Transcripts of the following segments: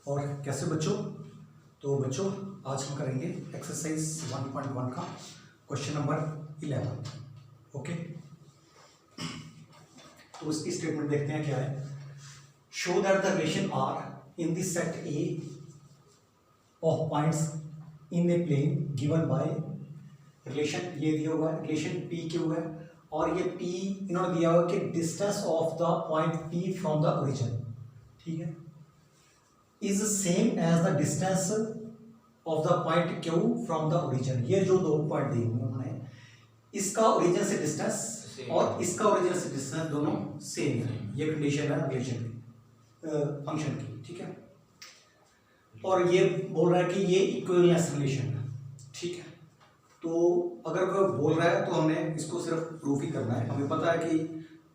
और कैसे बच्चों? तो बच्चों आज हम करेंगे एक्सरसाइज 1.1 का क्वेश्चन नंबर 11। ओके, तो इसकी स्टेटमेंट देखते हैं क्या है। Show that the relation R in the set A of points in a plane given by relation, ये दिया हुआ है रिलेशन पी क्यू है, और ये पी इन्होंने दिया हुआ कि distance of the point P from the origin, ठीक है, is same as the distance of the point Q from the origin. ये जो दो पॉइंट दिए हुए उन्होंने, इसका ओरिजिन से डिस्टेंस और इसका ओरिजिन से डिस्टेंस दोनों सेम है। ये कंडीशन है रिलेशन की, फंक्शन की, ठीक है। और ये बोल रहा है कि ये इक्विवेलेंस रिलेशन है, ठीक है। तो अगर कोई बोल रहा है तो हमने इसको सिर्फ प्रूफ ही करना है। हमें पता है कि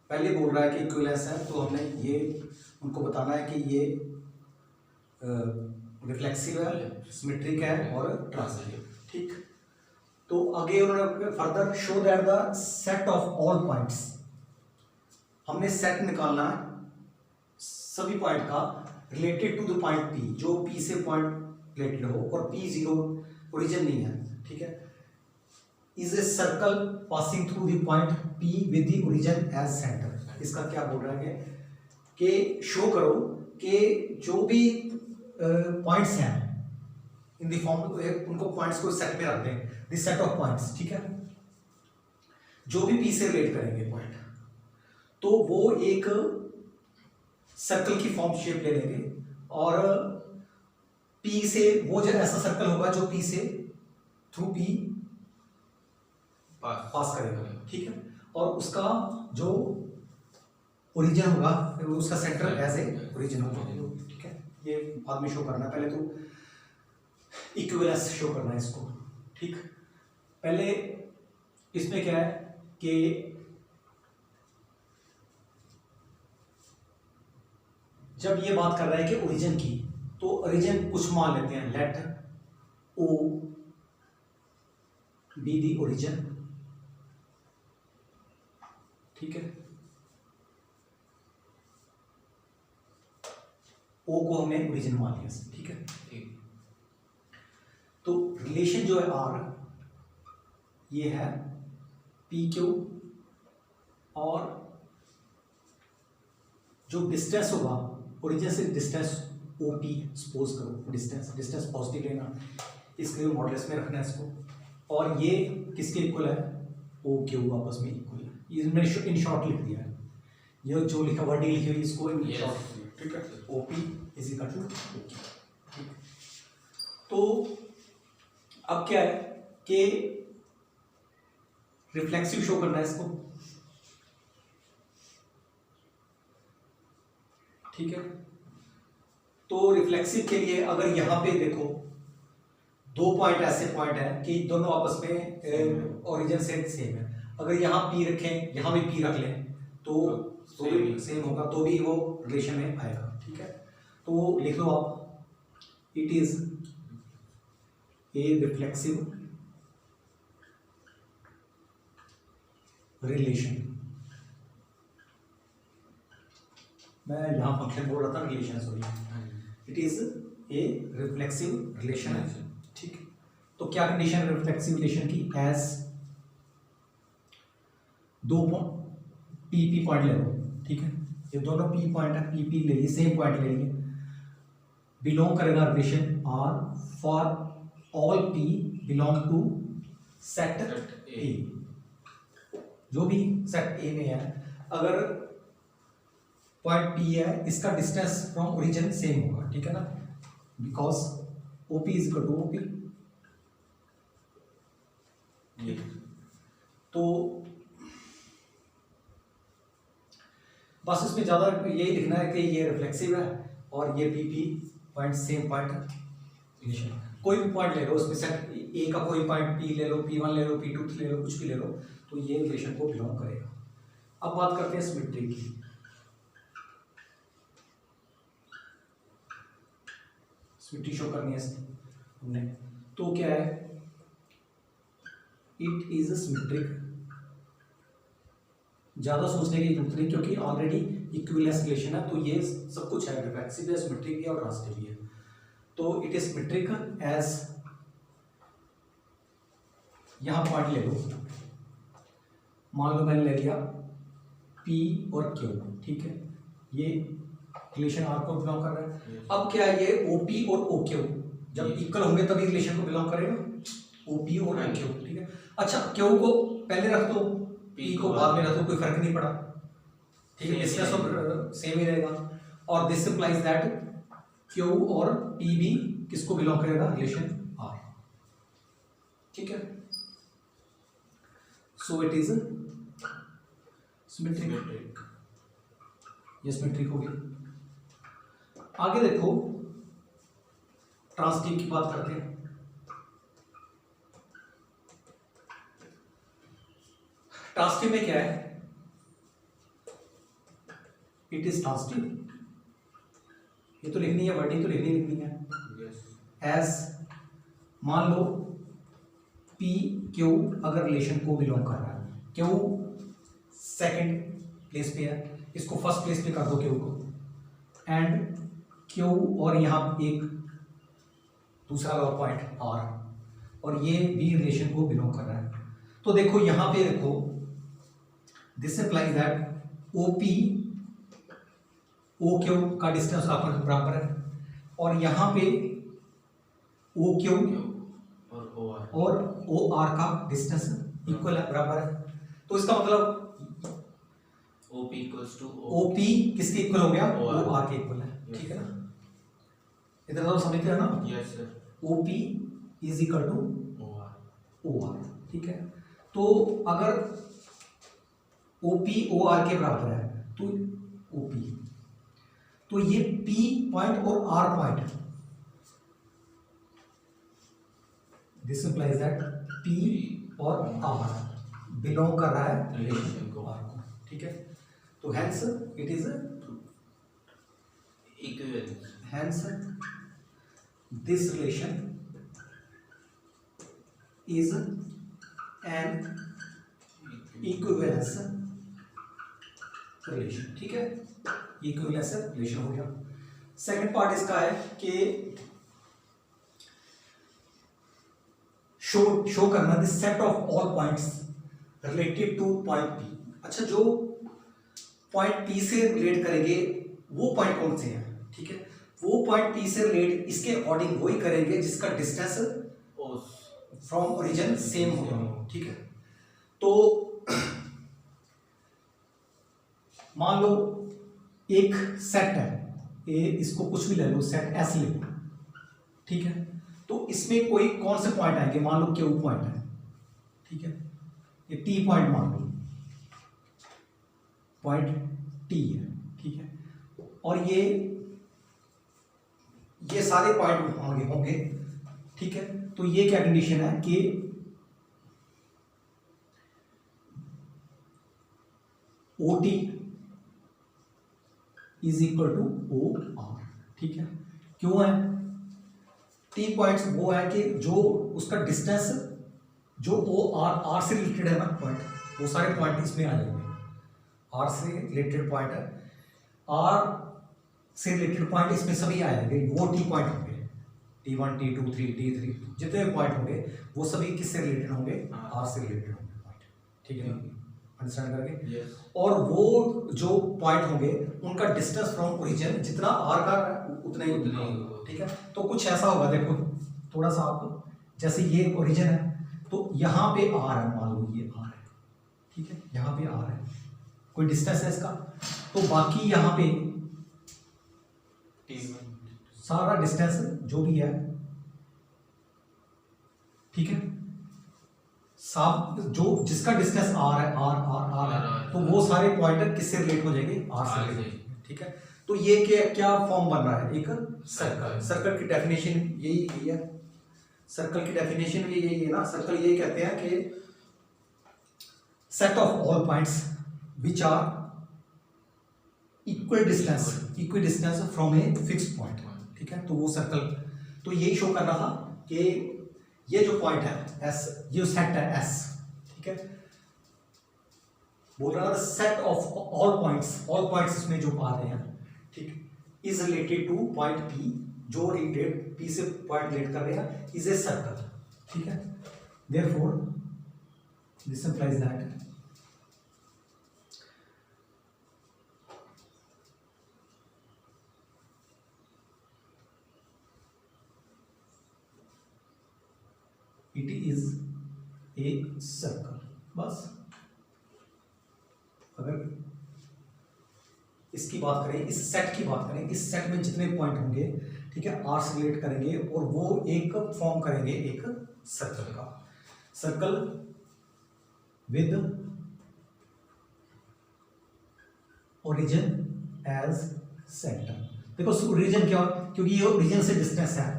पहले बोल रहा है कि इक्विवेलेंस है, तो हमने ये उनको बताना है कि ये रिफ्लेक्सिव है, सिमेट्रिक है और ट्रांजिटिव, ठीक। तो आगे उन्होंने further show that the set of all points, हमने सेट निकालना है सभी पॉइंट का related to the point P, जो पी से पॉइंट रिलेटेड हो और पी जीरो ओरिजिन नहीं है, ठीक है। Is a circle passing through the point P with the origin as centre. इसका क्या बोल रहा है कि शो करो कि जो भी पॉइंट्स हैं इन द फॉर्म, उनको पॉइंट्स को सेट में रख दें, दिस सेट ऑफ पॉइंट्स, ठीक है, जो भी पी से रिलेट करेंगे पॉइंट, तो वो एक सर्कल की फॉर्म शेप ले लेंगे, और पी से वो जो ऐसा सर्कल होगा जो पी से थ्रू पी पास करेगा, ठीक है, और उसका जो ओरिजिन होगा उसका सेंटर एज ए ओरिजिन होगा, ठीक है। ये बाद में शो करना है, पहले तो इक्विवेलेंस शो करना है इसको, ठीक। पहले इसमें क्या है कि जब ये बात कर रहा है कि ओरिजिन की, तो ओरिजिन कुछ मान लेते हैं, let O be the origin, ठीक है। ओ को हमने ओरिजिन मान लिया, ठीक है। तो रिलेशन जो है आर, ये है पी क्यू, और जो डिस्टेंस होगा ओरिजिन से डिस्टेंस ओ पी, सपोज करो डिस्टेंस पॉजिटिव लेना, इसके लिए मॉडुलस में रखना है इसको, और ये किसके इक्वल है, ओ क्यू आपस में इक्वल है। ये मैंने इन शॉर्ट लिख दिया है, ये जो लिखा वर्ड लिखी हुई इसको इन शॉर्ट, ठीक है। O P is equal to, तो अब क्या है कि रिफ्लेक्सिव शो करना है इसको, ठीक है। तो रिफ्लेक्सिव के लिए अगर यहां पे देखो दो पॉइंट ऐसे पॉइंट है कि दोनों आपस में ओरिजिन से सेम है, अगर यहां पी रखें यहां भी पी रख लें तो भी सेम होगा, तो भी वो रिलेशन में आएगा, ठीक है। तो लिख लो आप, it is a reflexive relation. मैं यहां फंक्शन बोल रहा था, relation, sorry, it is a reflexive relation है, ठीक। तो क्या कंडीशन रिफ्लेक्सिव रिलेशन की, एज दो पी पॉइंट ले लो, ठीक है, ये दोनों पी पॉइंट है, पी ले लिए, सेम पॉइंट ले लिए, बिलोंग करेगा relation R for all P belong to set A, जो भी सेट ए में है, अगर पॉइंट पी है, इसका डिस्टेंस फ्रॉम ओरिजिन सेम होगा, ठीक है ना, because OP is equal to OP. तो बस इसमें ज्यादा यही लिखना है कि ये रिफ्लेक्सिव है और ये P point same point relation. कोई भी पॉइंट ले लो, उसमें सेट ए का कोई पॉइंट पी ले लो, P1 ले लो, P2 ले लो, कुछ भी ले लो, तो ये रिलेशन को बिलोंग करेगा। अब बात करते हैं सिमेट्री की। सिमेट्री शो करनी है हमने, तो क्या है, इट इज सिमेट्रिक। ज्यादा सोचने की जरूरत नहीं, क्योंकि ऑलरेडी इक्विवेलेंस रिलेशन है, तो ये सब कुछ है, रिफ्लेक्सिव है, सिमेट्रिक भी है और ट्रांजिटिव भी है। तो इट इज सिमेट्रिक एज, यहां पॉइंट ले लो, मान लो मैंने ले लिया P और Q, ठीक है, ये रिलेशन R को बिलोंग कर रहा है। अब क्या है, ये OP और OQ जब इक्वल होंगे तभी रिलेशन को बिलोंग करेगा, OP और OQ, ठीक है। अच्छा, Q को पहले रख दो, P को बाद में रख दो, कोई फर्क नहीं पड़ा, ठीक है, डिस्टेंस तो सेम ही रहेगा। और दिस इंप्लाइज दैट Q और P भी किसको बिलोंग करेगा, रिलेशन R, ठीक है। सो इट इज सिमेट्रिक, ये सिमेट्रिक हो गया। आगे देखो, ट्रांसटिव की बात करते हैं। ट्रांसटिव में क्या है, इट इज ट्रांसटिव, ये तो लिखनी है, वर्डिंग तो लिखनी है। एज, मान लो P Q अगर रिलेशन को बिलोंग कर रहा है, Q सेकंड प्लेस पे है, इसको फर्स्ट प्लेस पे कर दो Q को, एंड Q और यहाँ एक दूसरा वाला पॉइंट R, और ये भी रिलेशन को बिलोंग कर रहा है। तो देखो यहाँ पे देखो, this implies that OP OQ का डिस्टेंस आपस में बराबर है, और यहाँ पे OQ और OR का डिस्टेंस इक्वल है, बराबर है। तो इसका मतलब OP किसके इक्वल हो गया, OR के इक्वल है, ठीक है ना। इधर तो समझते हैं ना, yes sir. OP is equal to OR, ठीक है। तो अगर OP OR के बराबर है तो OP, तो ये P पॉइंट और R point, this implies that P और R बिलोंग कर रहा है रिलेशन को R को, ठीक है। तो hence it is equivalence, hence this relation is an equivalence relation, ठीक है। इक्विवेलेंस रिलेशन हो गया। सेकंड पार्ट इसका है कि शो करना the set of all points related two point P। अच्छा, जो पॉइंट P से रिलेट करेंगे वो पॉइंट कौन से हैं, ठीक है। वो पॉइंट P से रिलेट इसके अकॉर्डिंग वही करेंगे जिसका डिस्टेंस फ्रॉम ओरिजिन सेम होगा, ठीक है। तो मान लो एक सेट है, इसको कुछ भी ले लो, सेट S ले लो, ठीक है। तो इसमें कोई कौन से पॉइंट आएंगे, मान लो Q पॉइंट है, ठीक है, ये T पॉइंट मान लो, पॉइंट T है, ठीक है। और ये सारे पॉइंट होंगे, ठीक है। तो ये क्या कंडीशन है कि OT is equal to OR, ठीक है। क्यों है, T पॉइंट्स वो है कि जो उसका डिस्टेंस जो R से रिलेटेड है ना पॉइंट, वो सारे पॉइंट इसमें आ जाएंगे। R से रिलेटेड पॉइंट है, R से रिलेटेड पॉइंट इसमें सभी आ जाएंगे, वो T पॉइंट होंगे, T1 T2 T3 जितने पॉइंट होंगे वो सभी किससे रिलेटेड होंगे, R से रिलेटेड होंगे पॉइंट, ठीक है, अंडरस्टैंड करके। और वो जो पॉइंट होंगे उनका डिस्टेंस फ्रॉम ओरिजिन जितना R का उतना ही होगा, ठीक है। तो कुछ ऐसा होगा, देखो थोड़ा सा आप, जैसे ये ओरिजिन है तो यहाँ पे R है, मान लो ये R है, ठीक है, यहाँ पे R है, कोई डिस्टेंस है इसका, तो बाकी यहाँ पे सारा डिस्टेंस जो भी है, ठीक है, सब जो जिसका डिस्टेंस R है, R है, तो वो सारे पॉइंटर किससे रिलेट हो जाएंगे, R से रिलेट, ठीक है। तो ये क्या फॉर्म बन रहा है, एक सर्कल। सर्कल की डेफिनेशन यही है, सर्कल की डेफिनेशन भी यही है ना। सर्कल ये कहते हैं कि set of all points which are equal distance from a fixed point, ठीक है। तो वो सर्कल, तो यही शो कर रहा था कि ये जो पॉइंट है S, ये सेट है S, ठीक है। बोल रहा था सेट ऑफ ऑल पॉइंट्स इसमें जो आ रहे हैं, ठीक, is related two point P जो रिलेटेड पी से पॉइंट रिलेट कर रहे हैं इज ए सर्कल, ठीक है। Therefore this implies that it is a circle. बस अगर इसकी बात करें, इस सेट की बात करें, इस सेट में जितने पॉइंट होंगे, ठीक है, आर से रिलेट करेंगे और वो एक फॉर्म करेंगे एक सर्कल का, circle with origin as centre. देखो ओरिजिन क्या, क्योंकि ये ओरिजिन से डिस्टेंस है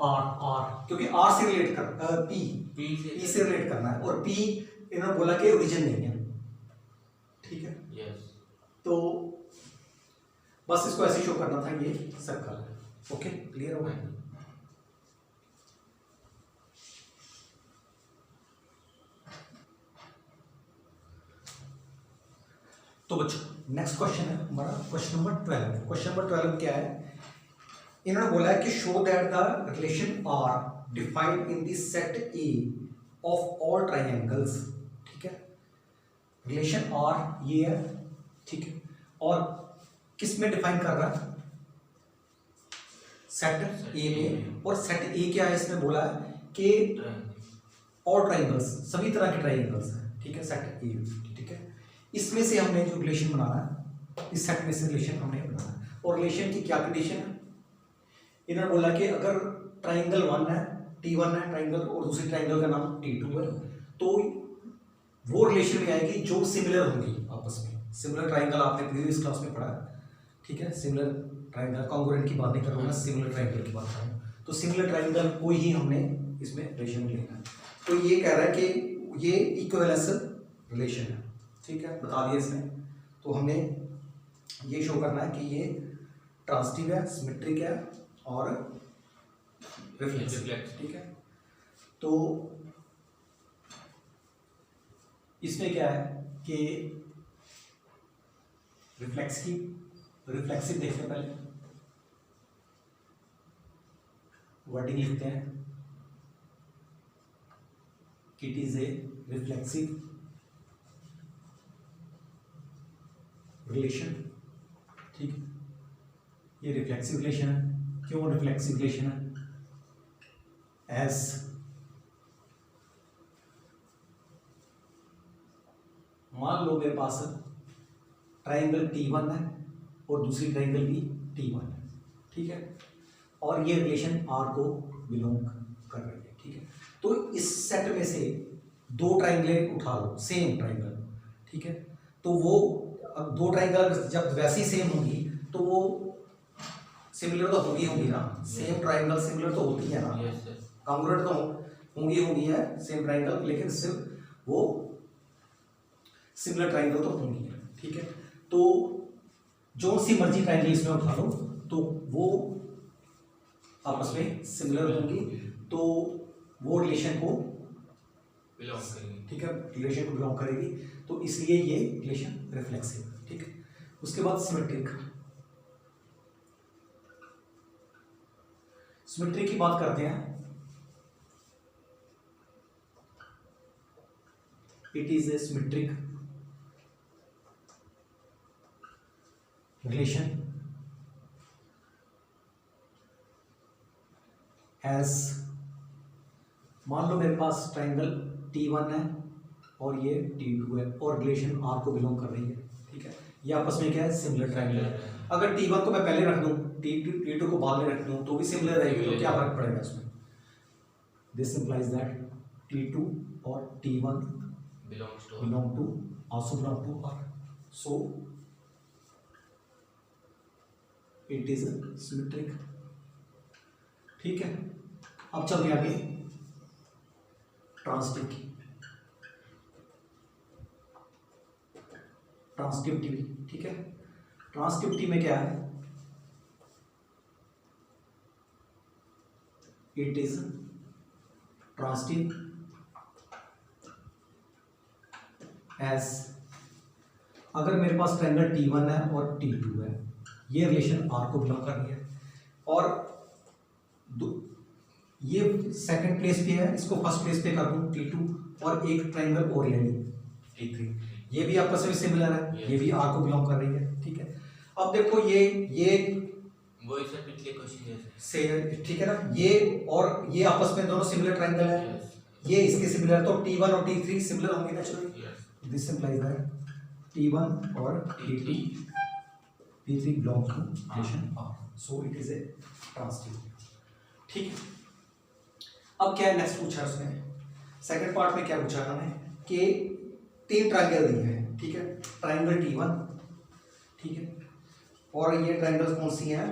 आर, क्योंकि आर से रिलेट कर पी से रिलेट करना है और पी इन्होंने बोला कि ओरिजिन नहीं है, ठीक है। तो बस इसको ऐसे शो करना था, ये सर्कल है। ओके, क्लियर हो गया। तो बच्चों नेक्स्ट क्वेश्चन है हमारा क्वेश्चन नंबर 12। क्वेश्चन नंबर 12 क्या है, इन्होंने बोला है कि show that the relation R defined in the set A of all triangles, ठीक है। रिलेशन आर ये है, ठीक है, और किस में डिफाइन कर रहा है, सेट ए में। और सेट ए क्या है, इसमें बोला है कि ऑल ट्राइंगल्स, सभी तरह के ट्राइंगल्स हैं, ठीक है, सेट ए, ठीक है। इसमें से हमने जो रिलेशन बनाना है, इस सेट में से रिलेशन हमने बनाना है। और रिलेशन की क्या कंडीशन है, इन्होंने बोला कि अगर ट्राइंगल 1 है, T1 है ट्राइंगल, और दूसरी ट्राइंगल का नाम T2 है, तो वो रिलेशन में आएगी जो सिमिलर होंगी आपस में। सिमिलर ट्राइंगल आपने प्रीवियस क्लास में पढ़ा है, ठीक है। सिमिलर ट्राइंगल, कॉन्ग्रुएंट की बात नहीं कर रहा हूँ मैं, सिमिलर ट्राइंगल की बात कर रहा हूँ। तो सिमिलर ट्राइंगल को ही हमने इसमें रिलेशन लेना है। तो ये कह रहा है कि ये इक्विवेलेंस रिलेशन है, ठीक है, बता दिया इसमें। तो हमने ये शो करना है कि ये ट्रांजिटिव है, सिमेट्रिक है और रिफ्लेक्सिव, ठीक है। तो इसमें क्या है कि रिफ्लेक्सिव देखते हैं, पहले वर्डिंग लिखते हैं, it is a reflexive relation, ठीक है। ये रिफ्लेक्सिव रिलेशन है। क्यों रिफ्लेक्सिव रिलेशन है, एज मान लो मेरे पास ट्राइंगल T1 है और दूसरी ट्राइंगल भी T1 है, ठीक है, और ये रिलेशन R को बिलोंग कर रही है, ठीक है। तो इस सेट में से दो ट्राइंगल उठा लो, सेम ट्राइंगल, ठीक है। तो वो अब दो ट्राइंगल जब वैसी सेम होंगी तो वो सिमिलर तो होगी ना, सेम ट्राइंगल सिमिलर तो होती है ना, कॉन्ग्रुएंट तो होंगी है सेम ट्राइंगल, लेकिन सिर्फ वो सिमिलर ट्राइंगल तो होंगी है, ठीक है। तो जो सी मर्जी ट्राइंगल इसमें उठा लो तो वो आपस में सिमिलर होंगी, तो वो रिलेशन को बिलोंग करेगी, ठीक है, रिलेशन को बिलोंग करेगी। तो इसलिए ये रिलेशन रिफ्लेक्सिव, ठीक है। उसके बाद सिमेट्रिक, सिमेट्रिक की बात करते हैं। It is a symmetric relation as, मान लो मेरे पास ट्राइंगल T1 है और ये T2 है और रिलेशन R को बिलोंग कर रही है, ठीक है। ये आपस में क्या है, सिमिलर ट्राइंगल है। अगर T1 को मैं पहले रख दूं, T2 को बाद में रख दूं, तो भी सिमिलर रहेगी, तो क्या फर्क पड़ेगा इसमें। दिस इंप्लाइज दैट T2 और T1 belong to also belong to R, so it is a symmetric, ठीक है। अब चलते हैं आगे ट्रांजिटिव की, ट्रांजिटिविटी, ठीक है। ट्रांजिटिविटी में क्या है, इट इज ट्रांजिटिव एज, अगर मेरे पास ट्रायंगल T1 है और T2 है, ये रिलेशन R को बिलोंग कर रही है, और ये सेकंड प्लेस पे है, इसको फर्स्ट प्लेस पे कर दूं T2 और एक ट्रायंगल और ले ली T3, ये भी आपस में सिमिलर है, ये भी R को बिलोंग कर रही है, ठीक है। अब देखो ये वही सर पिछले क्वेश्चन से, ठीक है ना, ये और ये आपस में दोनों सिमिलर ट्रायंगल है, ये इसके सिमिलर, तो T1 और T3 सिमिलर होंगे naturally, this implies that T1 और T3 belongs to relation R, so it is a transitive, ठीक है। अब क्या नेक्स्ट पूछा है उसने, सेकंड पार्ट में क्या पूछा है उन्होंने कि 3 ट्रायंगल दिए हैं, ठीक है, ट्रायंगल T1, ठीक है, और ये ट्रायंगल्स कौन सी हैं,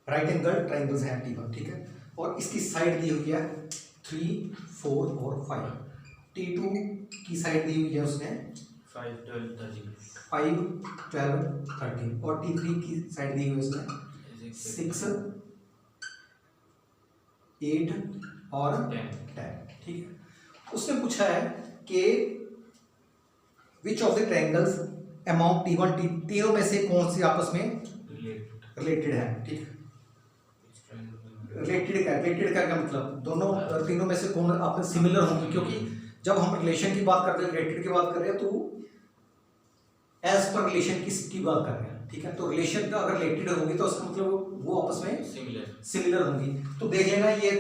राइट एंगल ट्रायंगल्स हैं T1, ठीक है, और इसकी साइड दी हुई है 3, 4 और 5, T2 की साइड दी हुई है उसने 5, 12, 13, 5, 12, 13 और T3 की साइड दी हुई है उसने 6, 8 और 10, ठीक है। उसने पूछा है कि which of the triangles among T1 T तीनों में से कौन सी आपस में रिलेटेड है, ठीक है। रिलेटेड का क्या मतलब, दोनों तीनों में से कौन आपस सिमिलर होंगे, क्योंकि जब हम रिलेशन की बात कर रहे हैं, रिलेटेड की बात कर रहे हैं, तो एज पर रिलेशन की बात कर रहे हैं, ठीक है। तो रिलेशन का अगर रिलेटेड होगी तो उसका मतलब वो आपस में सिमिलर होंगी। तो देख लेना ये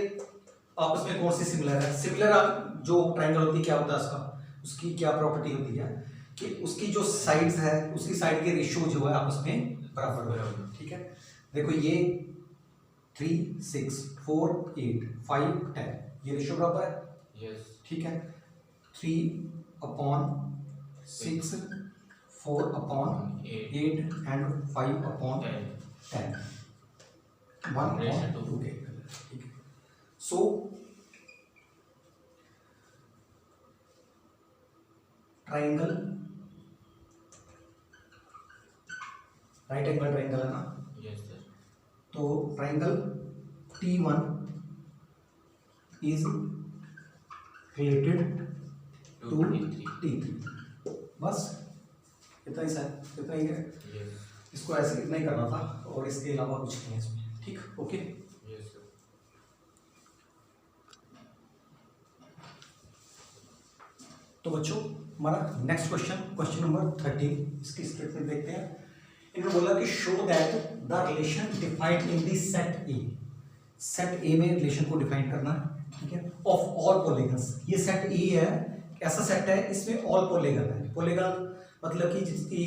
आपस में कौन सी सिमिलर है। सिमिलर जो ट्रायंगल होती है क्या होता है उसका, उसकी क्या प्रॉपर्टी होती है कि उसकी जो साइड्स है, उसकी साइड के रेशियो जो है आपस में बराबर है, ठीक है। देखो ये 3, 6, 4, 8, 5, 10 ये रेशियो बराबर है, ठीक है। 3/6, 4/8 एंड 5/10, 1/2 के, ठीक है। सो ट्रायंगल राइट एंगल ट्रायंगल है ना, तो triangle T1 is related to T3, बस इतना ही सर, इतना ही है। इसको ऐसे इतना ही करना था और इसके अलावा कुछ नहीं है इसमें, ठीक, ओके। तो बच्चों हमारा नेक्स्ट क्वेश्चन नंबर 13, इसकी स्टेटमेंट देखते हैं। इन्होंने बोला कि show that the relation defined in the set A, set ए में रिलेशन को डिफाइन करना है, ठीक है, ऑफ ऑल पॉलीगन्स। ये सेट ए है, ऐसा सेट है इसमें ऑल पॉलीगन है। पॉलीगन मतलब कि जिसकी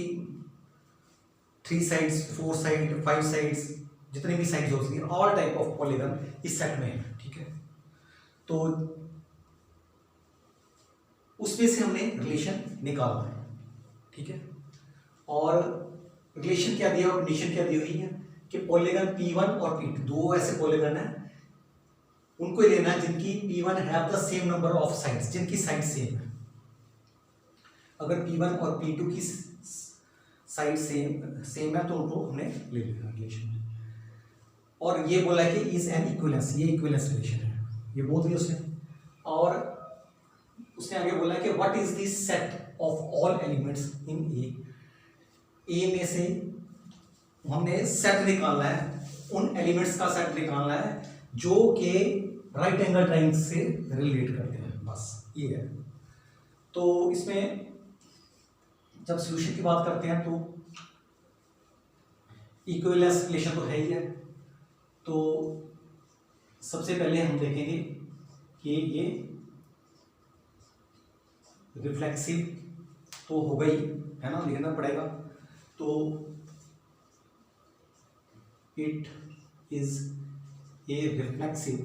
3 साइड्स, 4 साइड, 5 साइड्स, जितनी भी साइड्स होती हैं, ऑल टाइप ऑफ पॉलीगन इस सेट में है, ठीक है। तो उसमें से हमने रिलेशन निकालना है, ठीक है। और रिलेशन क्या दिया, कंडीशन क्या दी हुई है कि पॉलीगन P1 और P2 दो ऐसे पॉलीगन हैं, उनको लेना है जिनकी P1 have the same number of sides, जिनकी साइड सेम है। अगर P1 और P2 की साइड सेम है तो उनको हमने ले लेना रिलेशन में। और ये बोला है कि इज एन इक्विवेलेंस, ये इक्विवेलेंस रिलेशन है, ये बोल दिया उसने। और उसने आगे बोला है कि what is the set of all elements in A में से हमने सेट निकालना है, उन एलिमेंट्स का सेट निकालना है जो कि राइट एंगल ट्रायंगल से रिलेट करते हैं, बस ये है। तो इसमें जब सॉल्यूशन की बात करते हैं तो इक्विवेलेंस रिलेशन तो है ही है। तो सबसे पहले हम देखेंगे कि ये रिफ्लेक्सिव तो हो गई है ना, लिखना पड़ेगा। तो it is a reflexive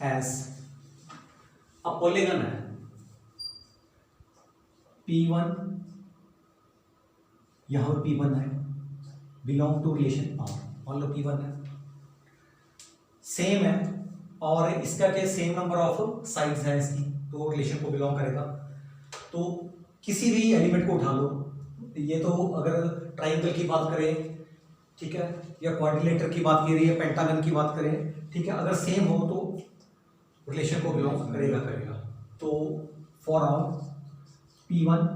as a polygon है P1, यहां पर P1 है, बिलोंग टू रिलेशन R, मान लो P1 है, सेम है और इसका क्या सेम नंबर ऑफ साइड्स है इसकी, तो रिलेशन को बिलोंग करेगा। तो किसी भी एलिमेंट को उठा लो, ये तो अगर ट्राइंगल की बात करें, ठीक है, या क्वाड्रिलेटर की बात करें या पेंटागन की बात करें, ठीक है, अगर सेम हो तो रिलेशन को बिलोंग करेगा। तो for all P1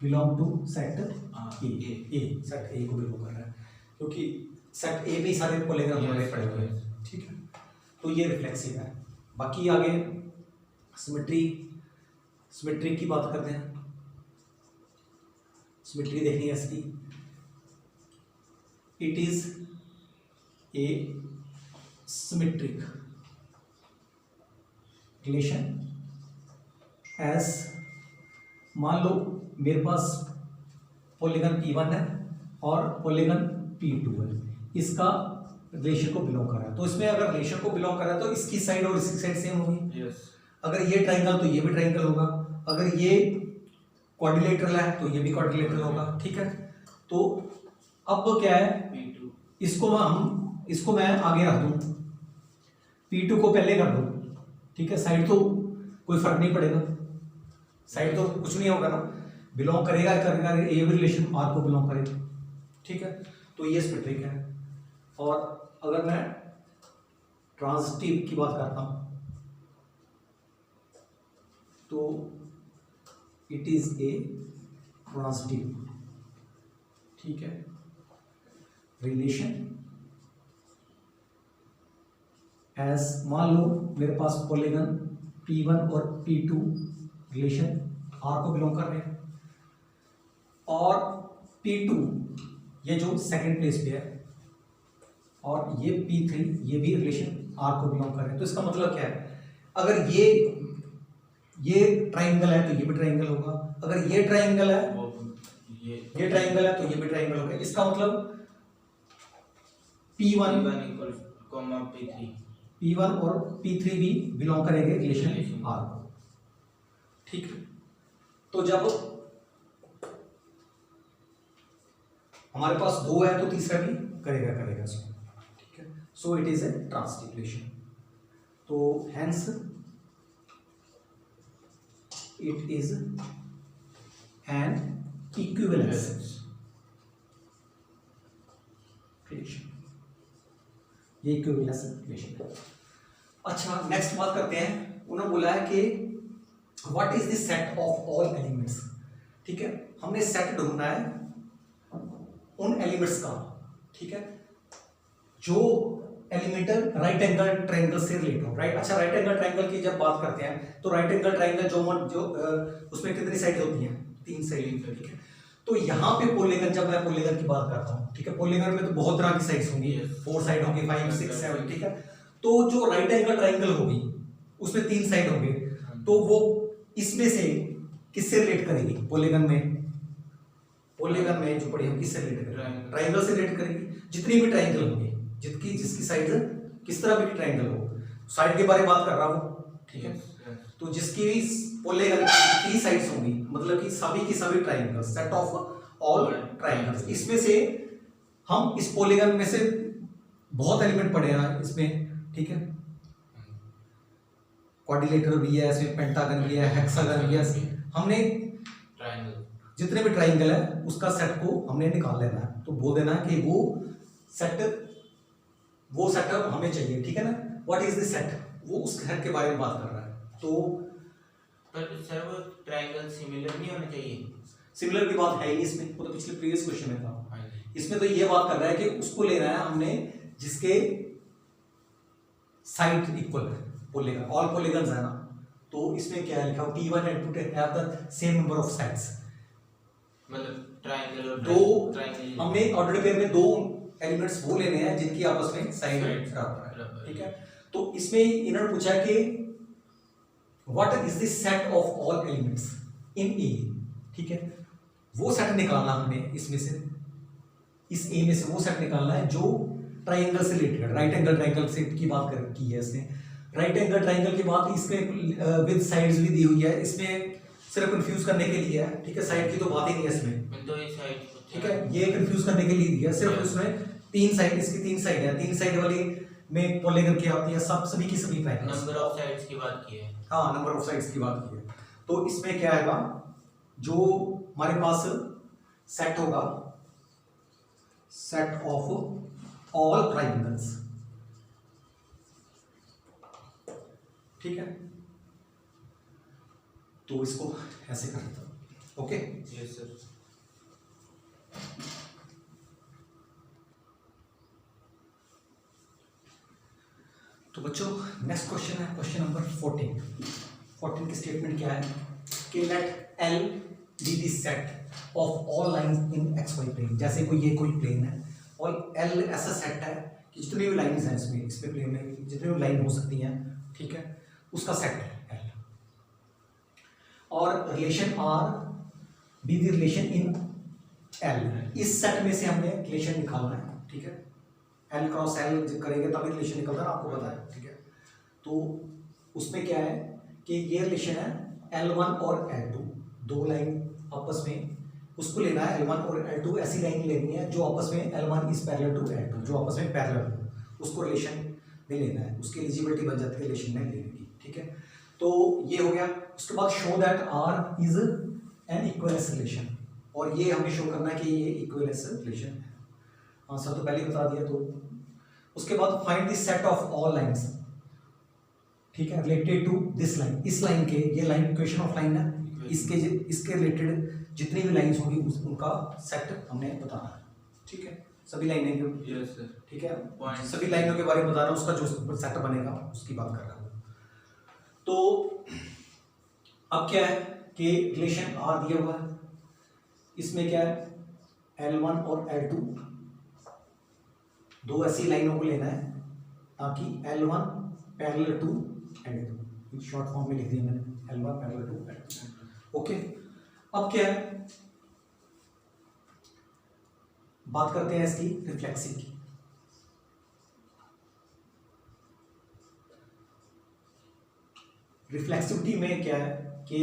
belong to set हाँ, ए सेट ए को बिलोंग कर रहा है क्योंकि सेट ए में सारे पॉलीगन हमारे पड़े हुए हैं, ठीक है। तो ये रिफ्लेक्सिव है। बाकी आगे सिमेट्री की बात करते हैं। सिमेट्री देखनी है इसकी। It is a symmetric relation as, मान लो मेरे पास पॉलीगन P1 है और पॉलीगन P2 है, इसका रिलेशन को बिलोंग कर रहा है। तो इसमें अगर रिलेशन को बिलोंग कर रहा है तो इसकी साइड और इसकी साइड सेम होगी। यस। अगर ये ट्राइंगल तो ये भी ट्राइंगल होगा, अगर ये क्वाड्रिलेटरल है तो ये भी क्वाड्रिलेटरल होगा, ठीक है। तो अब क्या है, P2 इसको मैं आगे रख दूं, P2 को पहले कर दूं, ठीक है। साइड तो कोई फर्क नहीं पड़ेगा, साइड तो कुछ नहीं होगा ना, बिलोंग करेगा ये भी रिलेशन आर को बिलोंग करेगा, ठीक है। तो ये सिमेट्रिक है। और अगर मैं ट्रांजिटिव की बात करता हूं तो इट इज ए ट्रांजिटिव, ठीक है, रिलेशन एज, मान लो मेरे पास पॉलीगन P1 और P2 रिलेशन R को बिलोंग कर रहे हैं और P2 ये जो सेकंड प्लेस पे है और ये P3 ये भी रिलेशन R को बिलोंग कर रहे हैं। तो इसका मतलब क्या है, अगर ये ट्राइंगल है तो ये भी ट्राइंगल होगा, अगर ये ट्राइंगल है वो ये ट्राइंगल है तो ये भी ट्राइंगल होगा। इसका मतलब P1 P1, और P3 भी बिलोंग करेंगे रिलेशन Relation R को, ठीक है। तो जब हमारे पास दो है तो तीसरा भी करेगा इसको, ठीक है। So it is a transitive relation. तो hence it is an equivalence relation, ये इक्विवेलेंस रिलेशन है। अच्छा, नेक्स्ट बात करते हैं। उन्होंने बोला है कि what is the set of all elements, ठीक है। हमने सेट ढूंढना है उन एलिमेंट्स का, ठीक है, जो एलिमेंटल राइट एंगल ट्रायंगल से रिलेट हो, राइट। अच्छा, राइट एंगल ट्रायंगल की जब बात करते हैं तो राइट एंगल ट्रायंगल जो उसमें कितनी साइड होती हैं, 3 साइड, ठीक है। तो यहाँ पे पॉलीगन, जब मैं पॉलीगन की बात करता हूँ, ठीक है, पॉलीगन में तो बहुत तरह की साइड्स होंगी, 4 साइड होंगी, 5 6 7, ठीक है। तो जो राइट एंगल ट्रायंगल होगी उसमें 3 साइड होंगे, तो वो इसमें से किससे रिलेट करेगी, पॉलीगन में जो पड़ी हम किससे रिलेट करेंगे, ट्रायंगल से रिलेट करेगी। जितनी भी ट्रायंगल होंगी, जिसकी साइड किस तरह भी ट्रायंगल हो, साइड के बारे में बात कर रहा हूँ, ठीक है। तो जिसकी भी पॉलीगन की 3 साइड्स होंगी, मतलब कि सभी की सभी triangles, set of all triangles, इसमें से हम इस पॉलीगन में से बहुत एलिमेंट पड़े हैं इसमें, ठीक है। क्वाड्रिलेटरल भी है इसमें, पेंटागन भी है, हेक्सागन भी है। हमने ट्रायंगल, जितने भी ट्रायंगल है उसका सेट को हमने निकाल लेना है। तो बोल देना कि वो सेट हमें चाहिए, ठीक है ना। व्हाट इज द सेट, वो उस सेट के बारे में बात कर रहा है। तो पर सर वो ट्रायंगल सिमिलर नहीं होना चाहिए। सिमिलर की बात है ही इसमें, वो तो पिछले प्रीवियस क्वेश्चन में था। हाँ जी। इसमें तो ये बात कर रहा है कि उसको लेना है हमने जिसके साइड इक्वल है, पॉलीगन, ऑल पॉलीगन्स है ना। तो इसमें क्या लिखा है, P1 and P2 have the same number of sides, मतलब ट्रायंगल और दो ट्रायंगल हमने ऑर्डर पेयर में 2 एलिमेंट्स वो लेने हैं जिनकी आपस में साइड Sides बराबर है, बराबर। ठीक है। तो इसमें इन्होंने पूछा कि what is the set of all elements in A, ठीक है। वो सेट निकालना हमने इसमें से, इस ए में से वो सेट निकालना है जो ट्रायंगल से रिलेटेड है। राइट एंगल ट्रायंगल से की बात की है इसने। राइट एंगल ट्रायंगल की बात इसमें विद साइड्स भी दी हुई है, इसमें सिर्फ कंफ्यूज करने के लिए है, ठीक है। साइड की तो बात ही नहीं है इसमें, मैं तो ये साइड, ठीक है। ये कंफ्यूज करने के लिए दिया सिर्फ, इसमें 3 साइड, इसकी 3 साइड है, 3 साइड वाली में पॉलीगन क्या होती है, सभी की सभी ट्रायंगल्स। नंबर ऑफ साइड्स की बात की है। हाँ, नंबर ऑफ साइड्स की बात की है। तो इसमें क्या आएगा, जो हमारे पास सेट होगा, सेट ऑफ ऑल ट्रायंगल्स, ठीक है। तो इसको ऐसे कर देता हूं, ओके। Yes sir. तो बच्चों नेक्स्ट क्वेश्चन है क्वेश्चन नंबर 14। 14 की स्टेटमेंट क्या है कि let L be the set of all lines in X Y plane. जैसे कोई प्लेन है और एल ऐसा सेट है कि जितनी भी लाइंस हैं इसमें प्लेन में जितनी भी लाइन हो सकती हैं, ठीक है, उसका सेट है एल। और relation are be the relation in L. इस सेट में से हमने रिलेशन निकालना है, ठीक है। एल क्रॉस एल जब करेंगे तभी रिलेशन निकलता है, आपको पता है, ठीक है। तो उसमें क्या है कि ये रिलेशन है L1 और L2, दो लाइन आपस में, उसको लेना है L1 और L2 ऐसी लाइन लेनी है जो आपस में L1 is parallel to L2, जो आपस में पैरेलल हो, उसको रिलेशन में लेना है, उसकी एलिजिबिलिटी बन जाती है रिलेशन में लेने की, ठीक है। तो ये हो गया। उसके बाद show that R is an equivalence relation, और ये हमें शो करना है कि ये इक्विवेलेंस रिलेशन है। आंसर तो पहले ही बता दिया। तो उसके बाद find the set of all lines, ठीक है, रिलेटेड टू दिस लाइन। इस लाइन के, ये लाइन इक्वेशन ऑफ लाइन है, इसके रिलेटेड जितनी भी लाइंस होंगी उनका सेट हमने बताना है, ठीक है। सभी लाइनें के, यस सर। ठीक है, सभी लाइनों के बारे में बताना, उसका जो सेट बनेगा उसकी बात कर रहा हूँ। तो अब क्या है कि रिलेशन आर दिया हुआ है, इसमें क्या है L1 और L2, दो ऐसी लाइनों को लेना है ताकि L1 parallel to L2, short form में लिख दिया मैंने, L1 parallel to L2, okay. अब क्या है, बात करते हैं इसकी रिफ्लेक्सिव की। रिफ्लेक्सिविटी में क्या है कि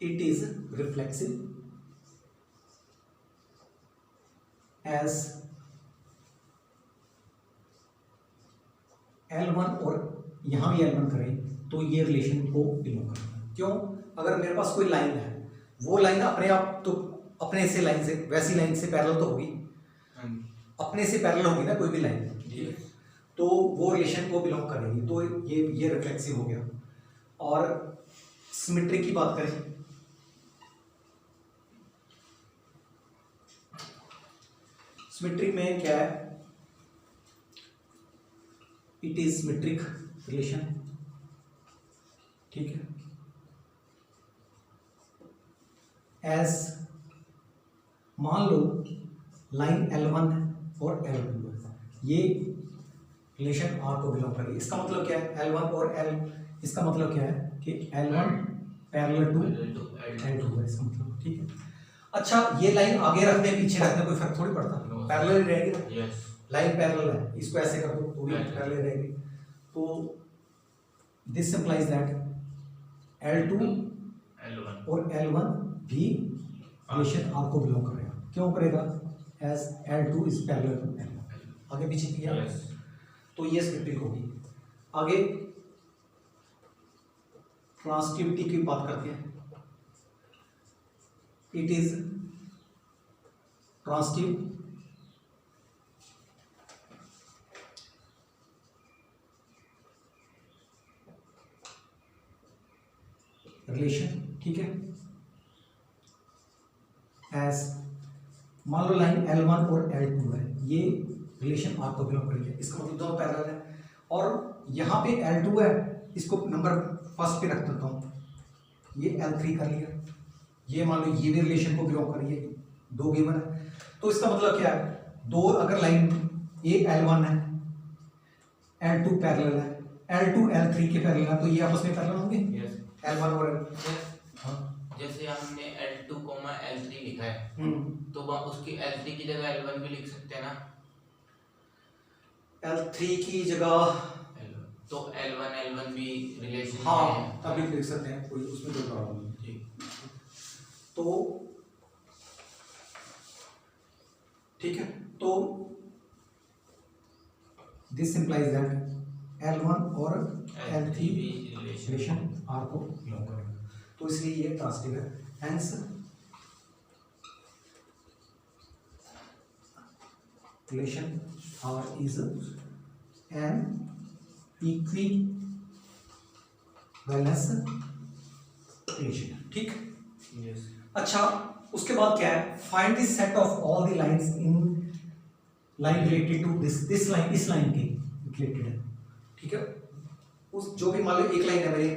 it is reflexive as L1, और यहां भी L1 करें तो ये रिलेशन को बिलोंग करेगा। क्यों? अगर मेरे पास कोई लाइन है, वो लाइन अपने आप तो अपने से लाइन से, वैसी लाइन से पैरेलल तो होगी, अपने से पैरेलल होगी ना कोई भी लाइन, ठीक है, तो वो रिलेशन को बिलोंग करेगी। तो ये रिफ्लेक्सिव हो गया। और सिमेट्री की बात करें, सिमेट्री में क्या है, इट इज सिमेट्रिक रिलेशन, ठीक है, एज मान लो लाइन L1 और L2 है, ये रिलेशन R को बिलोंग करेगी। इसका मतलब क्या है, L1 और L, इसका मतलब क्या है कि L1 पैरेलल टू L2 है इसका मतलब, ठीक है। अच्छा, ये लाइन आगे रखते हैं पीछे रखते हैं कोई फर्क थोड़ी पड़ता, पैरेलल ही रहेगी ना। यस, लाइन पैरेलल है, इसको ऐसे कर दो तो भी पैरेलल रहेगी। तो दिस इंप्लाइज दैट L2 और L1 भी रिलेशन R को बिलोंग करेगा। क्यों करेगा? As L2 is parallel to L1। आगे पीछे किया, तो ये सिमेट्रिक होगी। आगे ट्रांसिटिविटी की बात करते हैं। इट इज ट्रांसिटिव रिलेशन, ठीक है, एज मान लो लाइन L1 और L2 है, ये रिलेशन R को बिलोंग करेगी। इसका मतलब दोनों पैरेलल है। और यहाँ पे L2 है, इसको नंबर फर्स्ट पे रख देता हूँ, ये L3 कर लिया, ये मान लो ये भी रिलेशन को बिलोंग करेगी, दो गिवन है। तो इसका मतलब क्या है, दो अगर लाइन ये L1 है, L2 पैरेलल है, L2 L3 के पैरेलल है, तो ये आपस में पैरेलल होंगे। यस। L1 और हाँ, जैसे हमने L2, L3 लिखा है, तो वहाँ उसकी L3 की जगह L1 भी लिख सकते हैं ना। L3 की जगह तो L1 भी रिलेशन हाँ है। तभी लिख सकते हैं, कोई उसमें कोई प्रॉब्लम नहीं। ठीक। तो ठीक है, तो दिस इंप्लाइज दैट L1 और L3 रिलेशन R को बिलोंग करेगा, तो इसलिए ये ट्रांसिटिव है। Hence relation R is an equivalence equation, ठीक। यस अच्छा, उसके बाद क्या है, find the set of all the lines in line related to this line, इस लाइन के रिलेटेड है, ठीक है। उस जो भी मान लो एक लाइन है मेरे,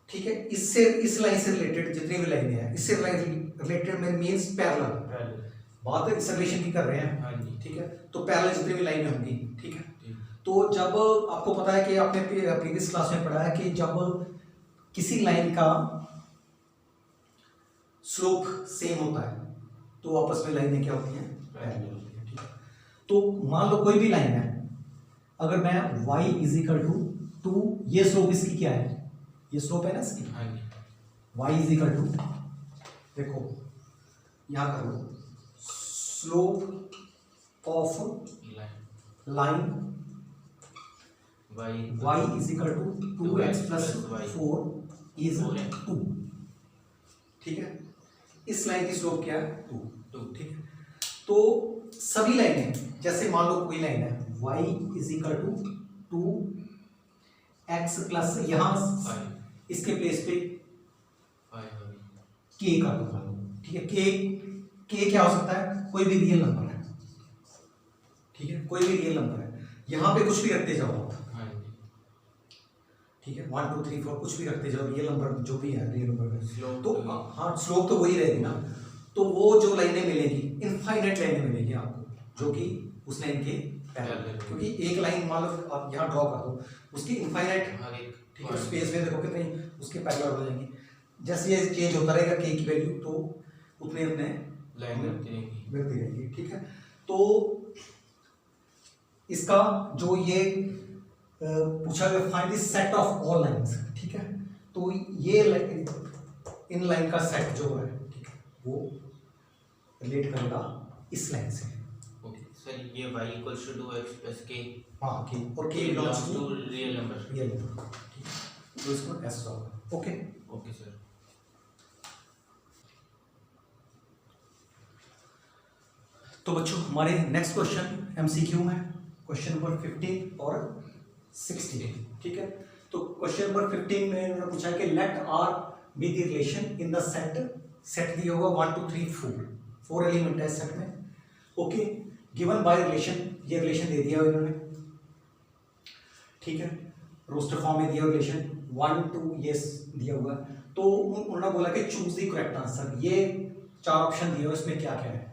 ठीक है, इससे इस लाइन से रिलेटेड जितनी भी लाइनें हैं, इससे लाइन रिलेटेड में मींस पैरेलल, बात इस रिलेशन की कर रहे हैं, हाँ जी ठीक है। तो पैरेलल जितनी भी लाइनें होंगी, ठीक है। ठीक। तो जब आपको पता है कि आपने प्रीवियस क्लास में पढ़ा है कि जब किसी लाइन का स्लोप सेम होता है तो आपस में लाइनें क्या होती हैं, पैरेलल होती हैं, ठीक है। तो मान लो कोई भी लाइन है, अगर मैं y इज इक्वल टू 2, ये स्लोप इसकी क्या है, ये स्लोप है ना इसकी, हाँ जी y इज इक्वल टू, देखो यहां कर लो, slope of line line y y is equal to 2x plus 4 is 2, ठीक है। इस लाइन की स्लोप क्या है, 2, ठीक है। तो सभी लाइनें, जैसे मान लो कोई लाइन है y is equal to 2x plus, यहां इसके प्लेस पे k कर दो, ठीक है। k क्या हो सकता है, कोई भी रियल नंबर है, ठीक है, कोई भी रियल नंबर है। यहां पे कुछ भी रखते जाओ आप, हाँ जी ठीक है, 1 2 3 4 कुछ भी रखते जाओ, रियल नंबर जो भी है रियल नंबर है, Slope तो तो हाँ स्लोप तो वही रहेगी ना। तो वो जो लाइनें मिलेगी, इनफाइनाइट लाइनें मिलेगी आपको, जो कि उस लाइन के पैरेलल, Parallel। क्योंकि एक लाइन मान लो आप यहाँ ड्रॉ कर दो, उसकी इनफाइनाइट, हर एक ठीक है, स्पेस में देखो कितनी उसके पैरेलल हो जाएंगी। जैसे ये चेंज होता रहेगा k की वैल्यू, तो उतने उतने लाइन बनती रहेगी। मिलती रहेगी, ठीक है। तो इसका जो ये पूछा गया, find the set of all lines, ठीक है। तो ये इन लाइन का सेट जो है, ठीक है, वो रिलेट करेगा इस लाइन से, ओके सर, ये y equals to 2x plus k हाँ k, और k belongs belongs to to real number. Real number, ठीक है। तो इसको ऐसा होगा, ओके। Okay sir. तो बच्चों हमारे नेक्स्ट क्वेश्चन एमसीक्यू में क्वेश्चन नंबर 15 और 16, ठीक है। तो क्वेश्चन नंबर 15 में उन्होंने पूछा है कि let R be the relation in the set दिया होगा 1 2 3 4 एलिमेंट है सेट में, ओके। गिवन बाय रिलेशन, ये रिलेशन दे दिया इन्होंने, ठीक है, रोस्टर फॉर्म में दिया रिलेशन 1 2 ये दिया हुआ। तो उन्होंने बोला कि चूज द करेक्ट आंसर, ये 4 ऑप्शन दिए हुए, इसमें क्या क्या है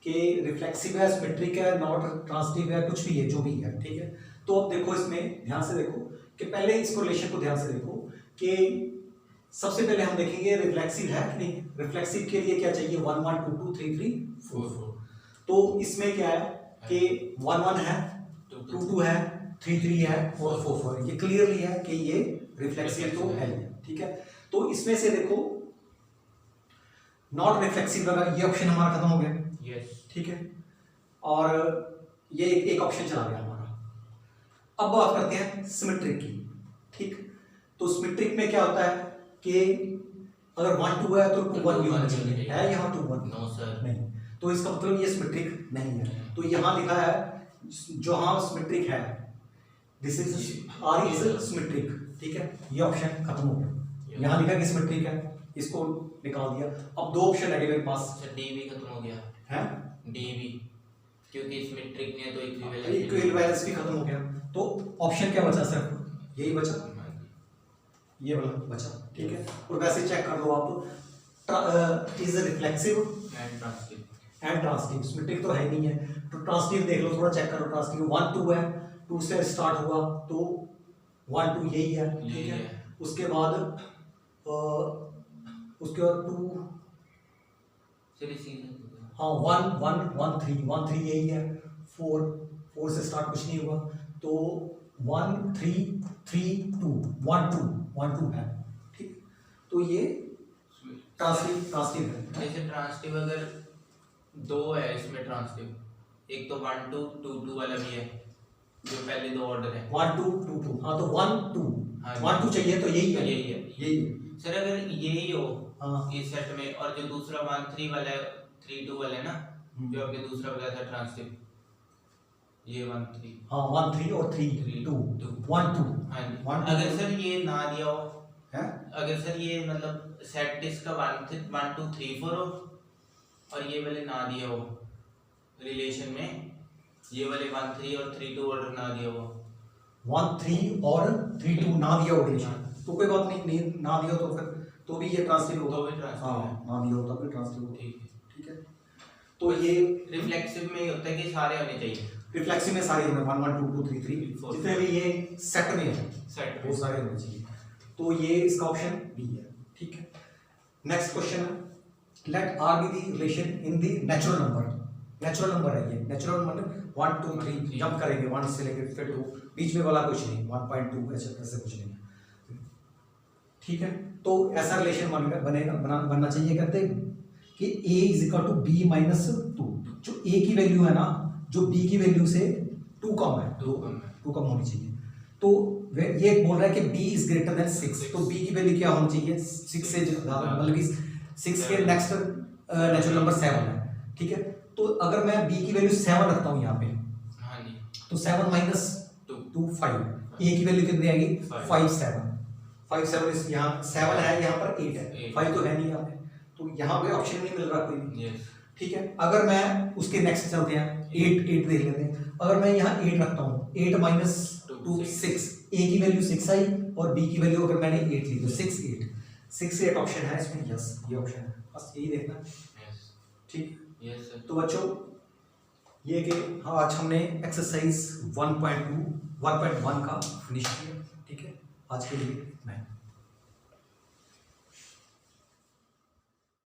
कि रिफ्लेक्सिव है, सिमेट्रिक है, नॉट ट्रांसिटिव है, कुछ भी है, जो भी है, ठीक है। तो अब देखो इसमें ध्यान से देखो कि पहले इस रिलेशन को ध्यान से देखो कि सबसे पहले हम देखेंगे रिफ्लेक्सिव है कि नहीं। रिफ्लेक्सिव के लिए क्या चाहिए, 1 1 2 2 3 3 4। तो इसमें क्या है कि 1 1 है, 2 2 है, 3 3 है और 4 4, ये क्लियरली है कि ये रिफ्लेक्सिव तो है, ठीक है। तो इसमें से देखो नॉट रिफ्लेक्सिव लगा, ये ऑप्शन हमारा खत्म हो गया, यस ठीक है, और ये एक ऑप्शन चला गया हमारा। अब बात करते हैं सिमेट्रिक की, ठीक। तो सिमेट्रिक में क्या होता है कि अगर 1 2 है तो 2 1 भी होना चाहिए, है यहाँ 2 1 नो सर नहीं, तो इसका मतलब ये सिमेट्रिक नहीं है। तो यहाँ लिखा है जो हाँ सिमेट्रिक है, this is R is symmetric, ठीक है, ये ऑप्शन खत्म हो गया। यहाँ लिखा कि सिमेट्रिक है, इसको निकाल दिया। अब 2 ऑप्शन है मेरे पास, सर डी भी खत्म हो गया है डी भी, क्योंकि सिमेट्रिक ने तो इक्विवेलेंस भी खत्म हो गया। तो ऑप्शन क्या बचा, सिर्फ यही बचा, ये वाला बचा, ठीक है। और वैसे चेक कर लो आप, is reflexive and transitive, symmetric तो है नहीं है, तो ट्रांसिटिव देख लो, थोड़ा चेक करो। ट्रांसिटिव 1 2 है, 2 से स्टार्ट हुआ तो 1 2 यही है, ठीक है। उसके बाद 2 हाँ 1 1 1 3 यही है, 4 से स्टार्ट कुछ नहीं हुआ, तो 1 3 3 2 1 2 है, ठीक। तो ये ट्रांसिटिव है। जैसे ट्रांसिटिव अगर 2 है इसमें ट्रांसिटिव, एक तो 1 2 2 2 वाला भी है, जो पहले 2 ऑर्डर है 1 2 2 2, हाँ तो 1 2 हाँ 1 2 चाहिए, तो यही है, यही है। यही है। सर अगर यही हो हाँ इस सेट में, और जो दूसरा 1 3 वाला है 3 2 वाला है ना, जो आपने दूसरा बताया था ट्रांसिटिव, ये 1 3 हाँ 1 3 और 3 2 1 2 हाँ जी। 1 2 अगर सर ये ना दिया हो है। अगर सर ये मतलब सेट इसका 1 2 3 4 हो और ये वाले ना दिया हो रिलेशन में, ये वाले 1 3 और 3 2 ऑर्डर ना दिया हो, 1 3 और 3 2 ना दिया हो रिलेशन तो कोई बात नहीं, ना दिया तो फिर तो भी ये ट्रांसलेट होगा। तो भी ट्रांसलेट हाँ, है। ना दिया होता भी ट्रांसलेट होगा। ठीक है। ठीक है, तो ये रिफ्लेक्सिव में ये होता है कि सारे होने चाहिए, रिफ्लेक्सिव में सारे होंगे 1 1 2 2 3 3 Four. जितने भी ये सेट में है सेट वो सारे होने चाहिए। तो ये इसका ऑप्शन बी है। ठीक है, नेक्स्ट क्वेश्चन है let R be the relation in the natural number. Natural number है ये, नेचुरल नंबर 1 2 3 जंप करेंगे 1 से लेकर फिर 2, बीच में वाला कुछ नहीं 1.2 ऐसे कुछ नहीं है। ठीक है, तो ऐसा रिलेशन बनना चाहिए। कहते हैं कि a is equal to B minus 2, जो a की वैल्यू है ना जो b की वैल्यू से 2 कम है, 2 कम है, 2 कम होनी चाहिए। तो ये बोल रहा है कि b इज ग्रेटर देन 6, तो b की वैल्यू क्या होनी चाहिए 6 से ज्यादा, मतलब कि 6 के नेक्स्ट नेचुरल नंबर 7 है। ठीक है, तो अगर मैं b की वैल्यू 7 रखता हूँ यहाँ पे, हाँ जी, तो 7 माइनस 2 5, a की वैल्यू कितनी आएगी 5 7 5 7 इस यहाँ 7 है, यहाँ पर 8 है, 5 तो है नहीं यहाँ पे, तो यहाँ पे ऑप्शन नहीं मिल रहा कोई भी। यस, ठीक है, अगर मैं उसके नेक्स्ट चलते हैं 8 देख लेते हैं। अगर मैं यहाँ 8 रखता हूँ 8 माइनस 2 6, a की वैल्यू 6 आई और b की वैल्यू अगर मैंने 8 ली तो 6 8 ऑप्शन है इसमें। यस, ये ऑप्शन है, बस यही देखना है। यस, ठीक, यस सर। तो बच्चों ये कि हाँ आज हमने एक्सरसाइज 1.2 1.1 का फिनिश किया। ठीक है, आज के लिए मैं